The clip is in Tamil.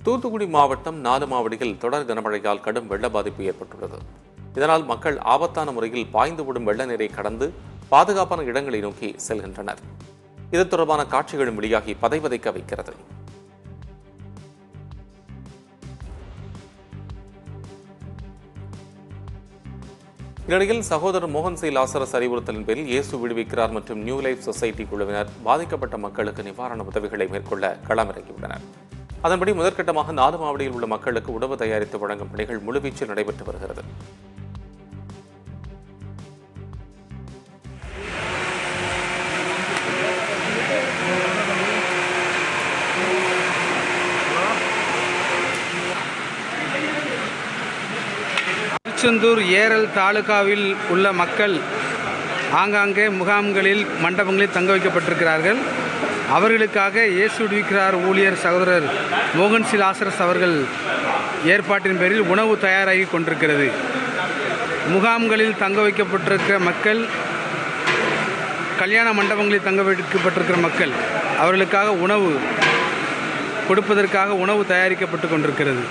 தூத்துக்குடி மாவட்டம் நாலுமாவடியில் தொடர் கனமழையால் கடும் வெள்ள பாதிப்பு ஏற்பட்டுள்ளது. இதனால் மக்கள் ஆபத்தான முறையில் பாய்ந்து விடும் வெள்ள நீரை கடந்து பாதுகாப்பான இடங்களை நோக்கி செல்கின்றனர். இது தொடர்பான காட்சிகளும் வெளியாகி பதைபதைக்க வைக்கிறது. இந்நிலையில் சகோதரர் மோகன் சி லாசரஸ் அறிவுறுத்தலின் பேரில் இயேசு விடுவிக்கிறார் மற்றும் நியூ லைஃப் சொசைட்டி குழுவினர் பாதிக்கப்பட்ட மக்களுக்கு நிவாரண உதவிகளை மேற்கொள்ள களமிறங்கியுள்ளனர். அதன்படி முதற்கட்டமாக நாலுமாவடியில் உள்ள மக்களுக்கு உணவு தயாரித்து வழங்கும் பணிகள் முழுவீச்சில் நடைபெற்று வருகிறது. திருச்செந்தூர் ஏரல் தாலுகாவில் உள்ள மக்கள் ஆங்காங்கே முகாம்களில் மண்டபங்களில் தங்க வைக்கப்பட்டிருக்கிறார்கள். அவர்களுக்காக இயேசு விடுவிக்கிறார் ஊழியர் சகோதரர் மோகன் சி லாசரஸ் அவர்கள் ஏற்பாட்டின் பேரில் உணவு தயாராகி கொண்டிருக்கிறது. முகாம்களில் தங்க வைக்கப்பட்டிருக்கிற மக்கள், கல்யாண மண்டபங்களில் தங்க வைக்கப்பட்டிருக்கிற மக்கள், அவர்களுக்காக உணவு கொடுப்பதற்காக உணவு தயாரிக்கப்பட்டு கொண்டிருக்கிறது.